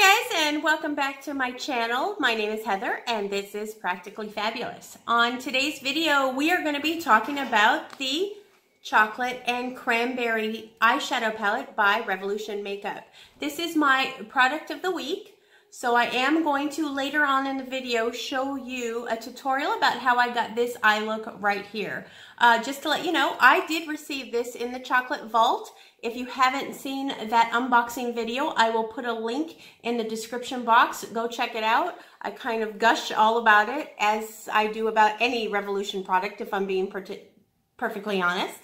Hi guys, and welcome back to my channel. My name is Heather and this is Practically Fabulous. On today's video, we are going to be talking about the Chocolate and Cranberry Eyeshadow Palette by Revolution Makeup. This is my product of the week, so I am going to later on in the video show you a tutorial about how I got this eye look right here. Just to let you know, I did receive this in the chocolate vault. If you haven't seen that unboxing video, I will put a link in the description box. Go check it out. I kind of gush all about it, as I do about any Revolution product, if I'm being perfectly honest.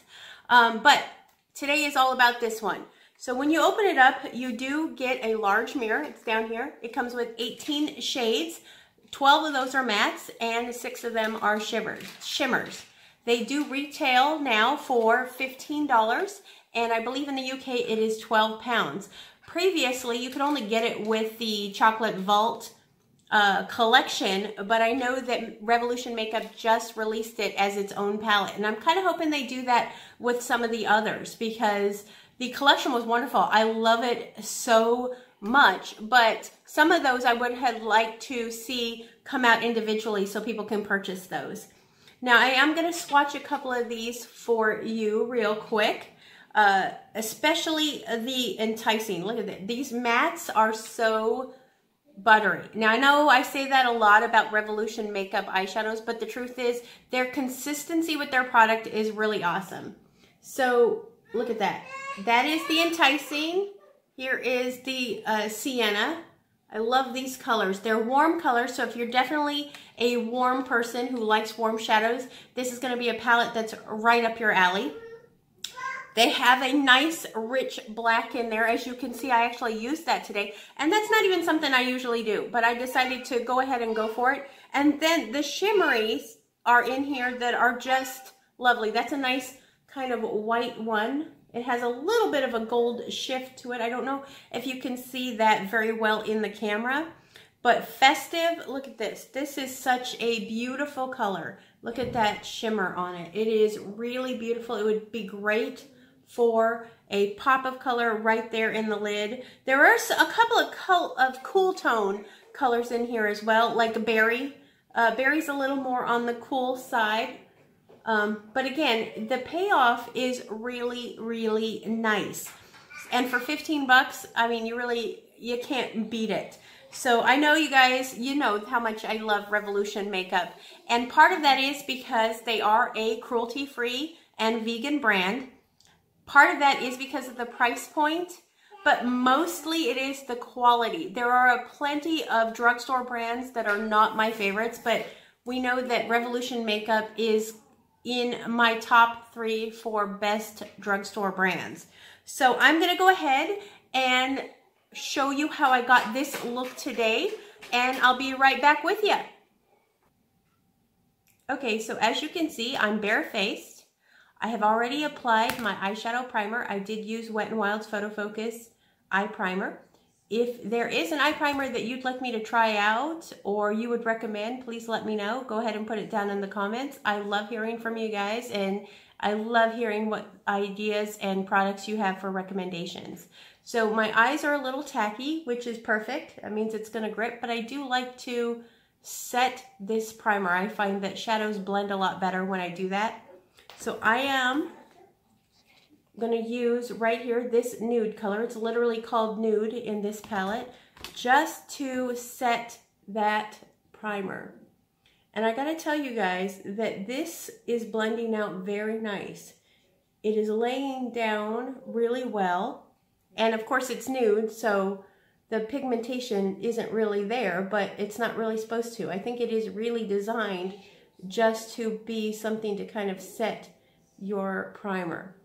But today is all about this one. So when you open it up, you do get a large mirror. It's down here. It comes with 18 shades. 12 of those are mattes, and 6 of them are shimmers. They do retail now for $15. And I believe in the UK it is £12. Previously, you could only get it with the Chocolate Vault collection, but I know that Revolution Makeup just released it as its own palette. And I'm kind of hoping they do that with some of the others because the collection was wonderful. I love it so much, but some of those I would have liked to see come out individually so people can purchase those. Now, I am going to swatch a couple of these for you real quick. Especially the Enticing. Look at that. These mattes are so buttery. Now, I know I say that a lot about Revolution Makeup eyeshadows, but the truth is their consistency with their product is really awesome. So, look at that. That is the Enticing. Here is the Sienna. I love these colors. They're warm colors, so if you're definitely a warm person who likes warm shadows, this is going to be a palette that's right up your alley. They have a nice rich black in there. As you can see, I actually used that today. And that's not even something I usually do, but I decided to go ahead and go for it. And then the shimmeries are in here that are just lovely. That's a nice kind of white one. It has a little bit of a gold shift to it. I don't know if you can see that very well in the camera. But Festive, look at this. This is such a beautiful color. Look at that shimmer on it. It is really beautiful. It would be great for a pop of color right there in the lid. There are a couple of cool tone colors in here as well, like Berry. Berry's a little more on the cool side. But again, the payoff is really, really nice. And for 15 bucks, I mean, you can't beat it. So I know you guys, you know how much I love Revolution Makeup. And part of that is because they are a cruelty-free and vegan brand. Part of that is because of the price point, but mostly it is the quality. There are plenty of drugstore brands that are not my favorites, but we know that Revolution Makeup is in my top 3 for best drugstore brands. So I'm going to go ahead and show you how I got this look today, and I'll be right back with you. Okay, so as you can see, I'm barefaced. I have already applied my eyeshadow primer. I did use Wet n Wild's Photo Focus eye primer. If there is an eye primer that you'd like me to try out or you would recommend, please let me know. Go ahead and put it down in the comments. I love hearing from you guys, and I love hearing what ideas and products you have for recommendations. So my eyes are a little tacky, which is perfect. That means it's going to grip, but I do like to set this primer. I find that shadows blend a lot better when I do that. So I am going to use right here this nude color. It's literally called Nude in this palette, just to set that primer. And I got to tell you guys that this is blending out very nice. It is laying down really well. And of course it's nude, so the pigmentation isn't really there, but it's not really supposed to. I think it is really designed just to be something to kind of set your primer.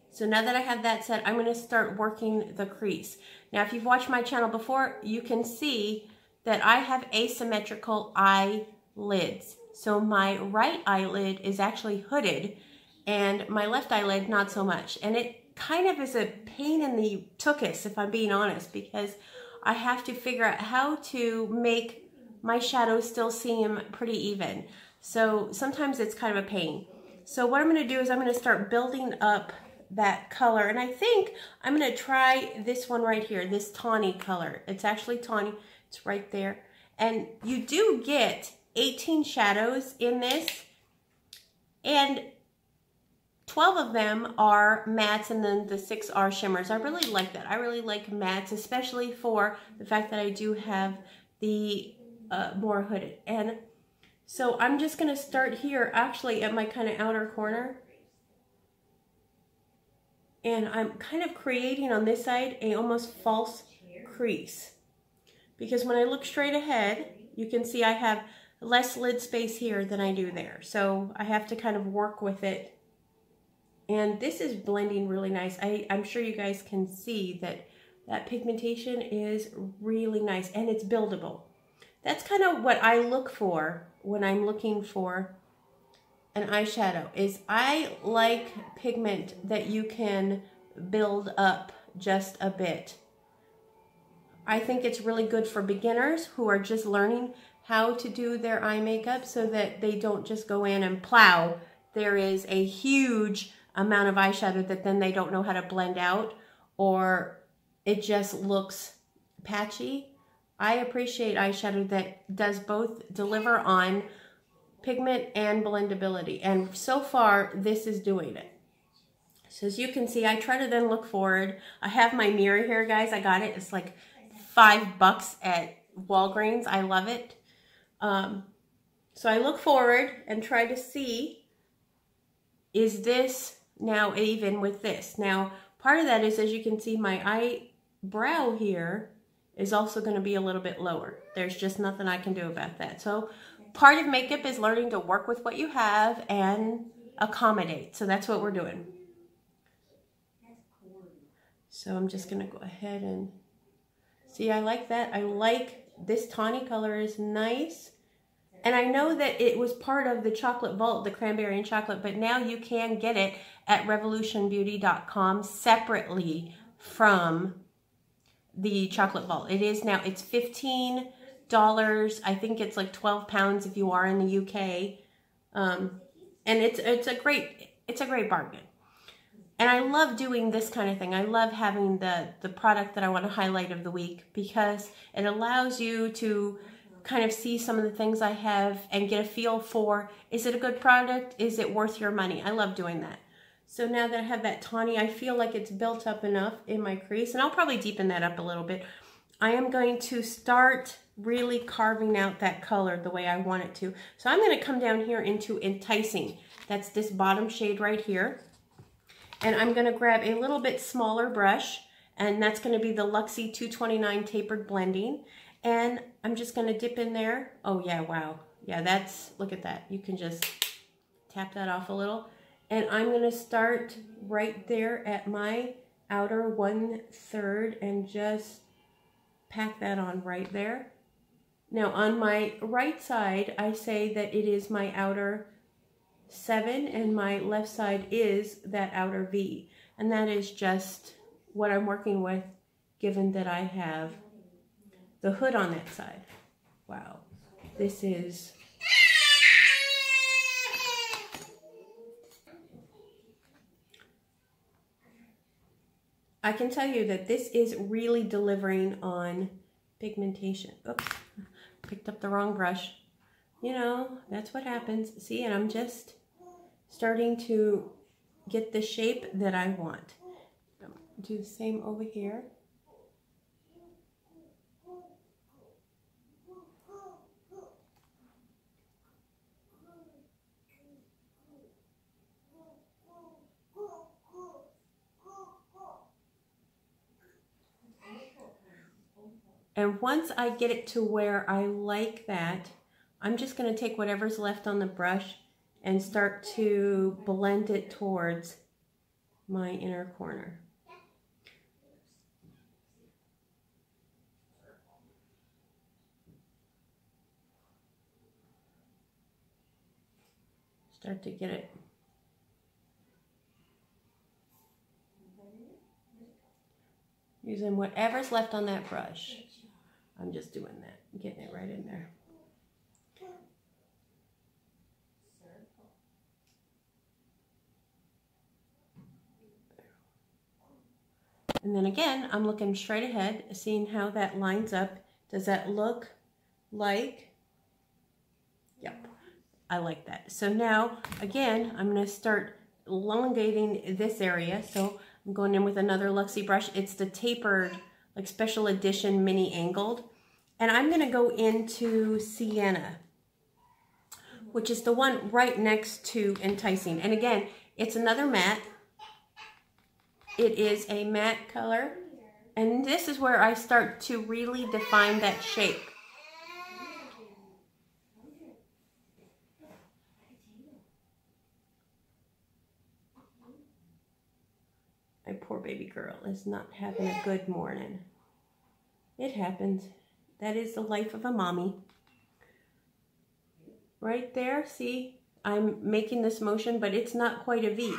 So now that I have that set, I'm going to start working the crease. Now, if you've watched my channel before, you can see that I have asymmetrical eyelids. So my right eyelid is actually hooded, and my left eyelid not so much. And it kind of is a pain in the tuchus, if I'm being honest, because I have to figure out how to make my shadows still seem pretty even. So sometimes it's kind of a pain. So what I'm going to do is I'm going to start building up that color. And I think I'm going to try this one right here, this tawny color. It's actually tawny. It's right there. And you do get 18 shadows in this. And 12 of them are mattes and then the 6 are shimmers. I really like that. I really like mattes, especially for the fact that I do have the more hooded. And so I'm just going to start here actually at my kind of outer corner. And I'm kind of creating on this side a almost false crease. Because when I look straight ahead, you can see I have less lid space here than I do there. So I have to kind of work with it. And this is blending really nice. I'm sure you guys can see that that pigmentation is really nice and it's buildable. That's kind of what I look for when I'm looking for an eyeshadow, is I like pigment that you can build up just a bit. I think it's really good for beginners who are just learning how to do their eye makeup so that they don't just go in and plow. There is a huge amount of eyeshadow that then they don't know how to blend out, or it just looks patchy. I appreciate eyeshadow that does both deliver on pigment and blendability, and so far this is doing it. So as you can see, I try to then look forward. I have my mirror here, guys. I got it. It's like $5 at Walgreens. I love it. So I look forward and try to see, is this now even with this? Now, part of that is, as you can see, my eyebrow here is also going to be a little bit lower. There's just nothing I can do about that. So part of makeup is learning to work with what you have and accommodate. So that's what we're doing. So I'm just going to go ahead and see, I like that. I like this tawny color is nice. And I know that it was part of the chocolate vault, the cranberry and chocolate, but now you can get it at revolutionbeauty.com separately from the chocolate vault. It is now, it's $15. I think it's like 12 pounds if you are in the UK. And it's a great bargain. And I love doing this kind of thing. I love having the product that I want to highlight of the week, because it allows you to kind of see some of the things I have and get a feel for, is it a good product? Is it worth your money? I love doing that. So now that I have that tawny, I feel like it's built up enough in my crease, and I'll probably deepen that up a little bit. I am going to start really carving out that color the way I want it to. So I'm going to come down here into Enticing. That's this bottom shade right here. And I'm going to grab a little bit smaller brush, and that's going to be the Luxie 229 Tapered Blending. And I'm just going to dip in there. Oh yeah, wow. Yeah, that's, look at that. You can just tap that off a little. And I'm going to start right there at my outer 1/3 and just pack that on right there. Now on my right side, I say that it is my outer 7 and my left side is that outer V. And that is just what I'm working with, given that I have the hood on that side. Wow, this is... I can tell you that this is really delivering on pigmentation. Oops, picked up the wrong brush. You know, that's what happens. See, and I'm just starting to get the shape that I want. Do the same over here. And once I get it to where I like that, I'm just going to take whatever's left on the brush and start to blend it towards my inner corner. Start to get it. Using whatever's left on that brush. I'm just doing that, getting it right in there. And then again, I'm looking straight ahead, seeing how that lines up. Does that look like, yep, I like that. So now, again, I'm gonna start elongating this area. So I'm going in with another Luxie brush. It's the tapered, like special edition mini angled. And I'm gonna go into Sienna, which is the one right next to Enticing. And again, it's another matte. It is a matte color. And this is where I start to really define that shape. My poor baby girl is not having a good morning. It happens. That is the life of a mommy. Right there, see, I'm making this motion, but it's not quite a V.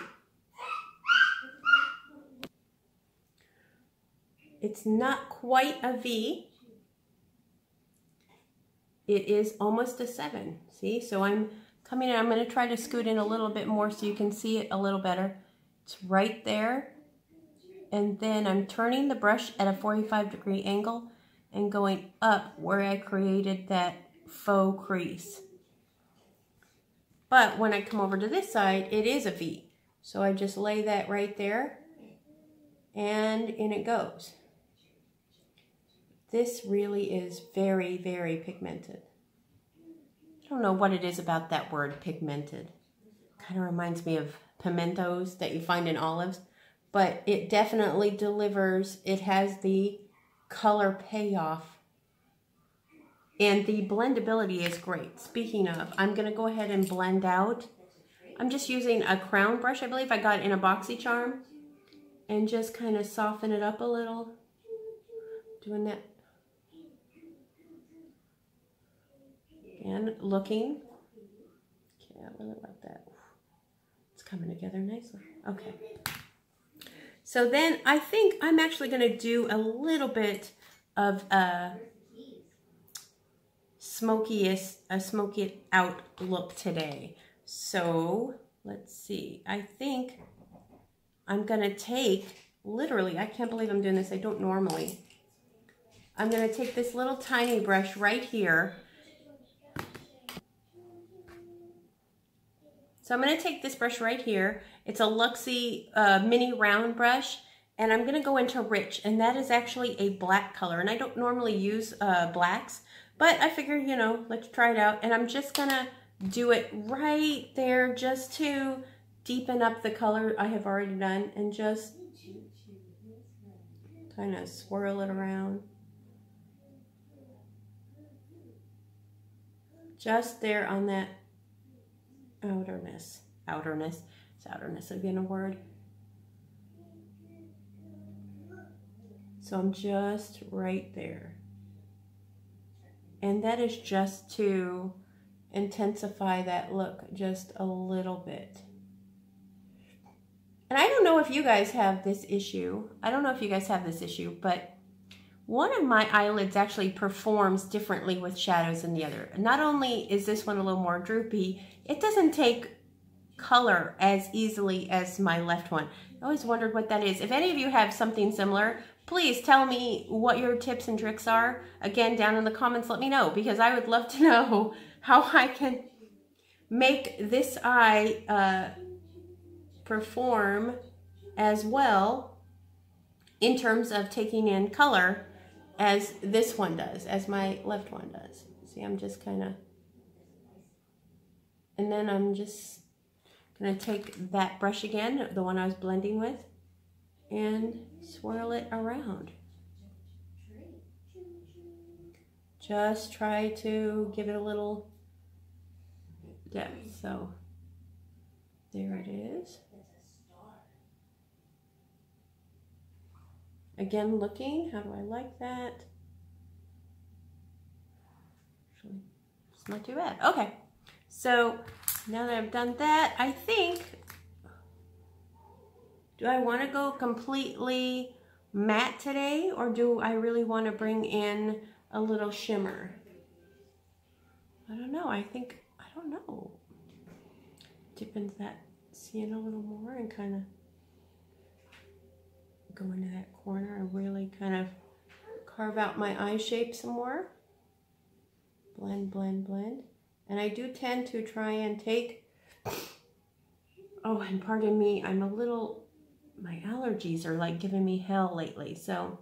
It's not quite a V. It is almost a 7. See, so I'm coming in, I'm going to try to scoot in a little bit more so you can see it a little better. It's right there. And then I'm turning the brush at a 45-degree angle and going up where I created that faux crease. But when I come over to this side, it is a V. So I just lay that right there and in it goes. This really is very, very pigmented. I don't know what it is about that word, pigmented. Kind of reminds me of pimentos that you find in olives. But it definitely delivers. It has the color payoff. And the blendability is great. Speaking of, I'm going to go ahead and blend out. I'm just using a crown brush, I believe I got in a BoxyCharm. And just kind of soften it up a little. Doing that. And looking. Okay, I really like that. It's coming together nicely. Okay. So then I think I'm actually going to do a little bit of a smoky out look today. So let's see. I think I'm going to take, literally, I can't believe I'm doing this. I don't normally. I'm going to take this little tiny brush right here. So I'm going to take this brush right here. It's a Luxie mini round brush, and I'm going to go into Rich, and that is actually a black color. And I don't normally use blacks, but I figure, you know, let's try it out. And I'm just going to do it right there just to deepen up the color I have already done, and just kind of swirl it around. Just there on that outermost. Is outermost again a word? So I'm just right there. And that is just to intensify that look just a little bit. And I don't know if you guys have this issue. But one of my eyelids actually performs differently with shadows than the other. Not only is this one a little more droopy, it doesn't take color as easily as my left one. I always wondered what that is. If any of you have something similar, please tell me what your tips and tricks are. Again, down in the comments, let me know, because I would love to know how I can make this eye perform as well in terms of taking in color as this one does, as my left one does. See, I'm just kind of, and then I'm just gonna take that brush again, the one I was blending with, and swirl it around. Just try to give it a little depth. So there it is. Again, looking, how do I like that? Actually, it's not too bad. Okay, so now that I've done that, I think, do I want to go completely matte today, or do I really want to bring in a little shimmer? I don't know. I don't know. Dip into that sienna a little more and kind of go into that corner and really kind of carve out my eye shape some more. Blend, blend, blend. And I do tend to try and take, oh, and pardon me, I'm a little, my allergies are like giving me hell lately. So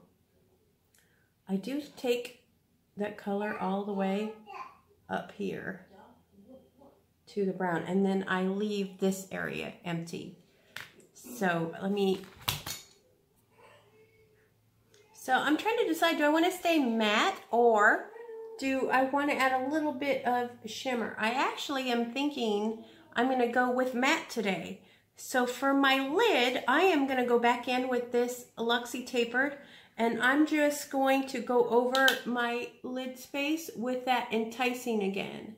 I do take that color all the way up here to the brown, and then I leave this area empty. So so I'm trying to decide, do I want to stay matte or do I want to add a little bit of shimmer? I actually am thinking I'm going to go with matte today. So for my lid, I am going to go back in with this Luxie Tapered, and I'm just going to go over my lid space with that Enticing again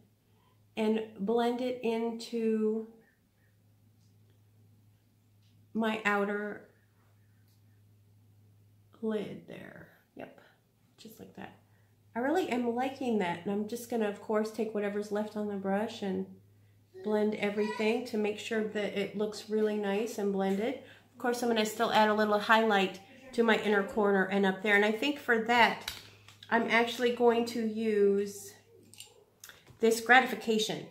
and blend it into my outer lid there. Yep, just like that. I really am liking that, and I'm just going to, of course, take whatever's left on the brush and blend everything to make sure that it looks really nice and blended. Of course, I'm going to still add a little highlight to my inner corner and up there, and I think for that, I'm actually going to use this Gratification,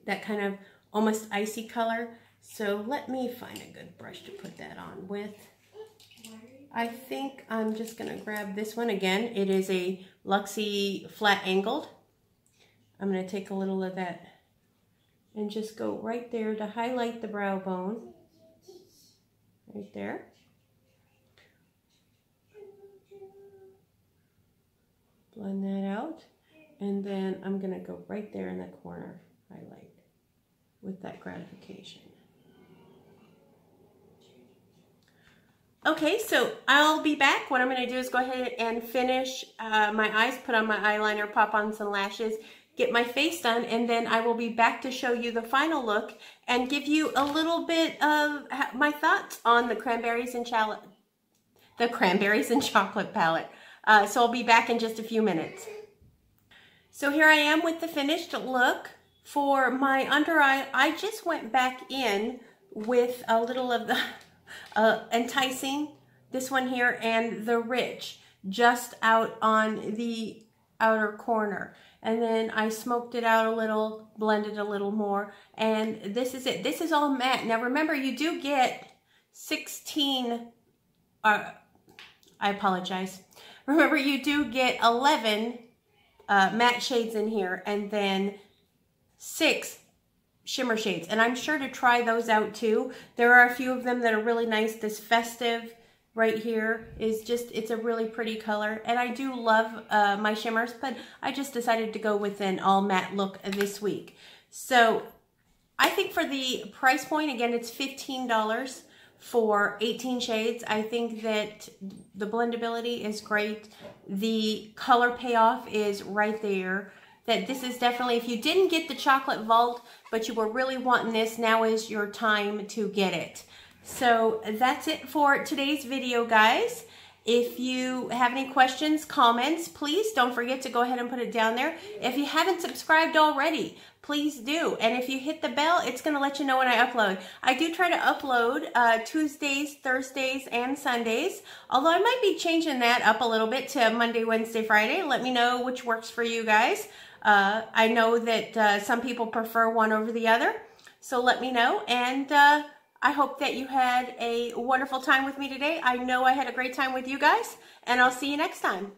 that kind of almost icy color. So let me find a good brush to put that on with. I think I'm just going to grab this one again. It is a Luxie Flat Angled. I'm going to take a little of that and just go right there to highlight the brow bone. Right there. Blend that out. And then I'm going to go right there in that corner, highlight with that Gratification. Okay, so I'll be back. What I'm going to do is go ahead and finish my eyes, put on my eyeliner, pop on some lashes, get my face done, and then I will be back to show you the final look and give you a little bit of my thoughts on the Cranberries and Chocolate Palette. So I'll be back in just a few minutes. So here I am with the finished look. For my under eye, I just went back in with a little of the Enticing, this one here, and the Rich, just out on the outer corner. And then I smoked it out a little, blended a little more, and this is it. This is all matte. Now remember, you do get 16, I apologize. Remember, you do get 11 matte shades in here, and then 6 shimmer shades, and I'm sure to try those out too. There are a few of them that are really nice. This Festive right here is just, it's a really pretty color, and I do love my shimmers, but I just decided to go with an all matte look this week. So I think for the price point, again, it's $15 for 18 shades. I think that the blendability is great. The color payoff is right there. That this is definitely, if you didn't get the Chocolate Vault, but you were really wanting this, now is your time to get it. So that's it for today's video, guys. If you have any questions, comments, please don't forget to go ahead and put it down there. If you haven't subscribed already, please do. And if you hit the bell, it's going to let you know when I upload. I do try to upload Tuesdays, Thursdays, and Sundays, although I might be changing that up a little bit to Monday, Wednesday, Friday. Let me know which works for you guys. I know that some people prefer one over the other, so let me know. And I hope that you had a wonderful time with me today. I know I had a great time with you guys, and I'll see you next time.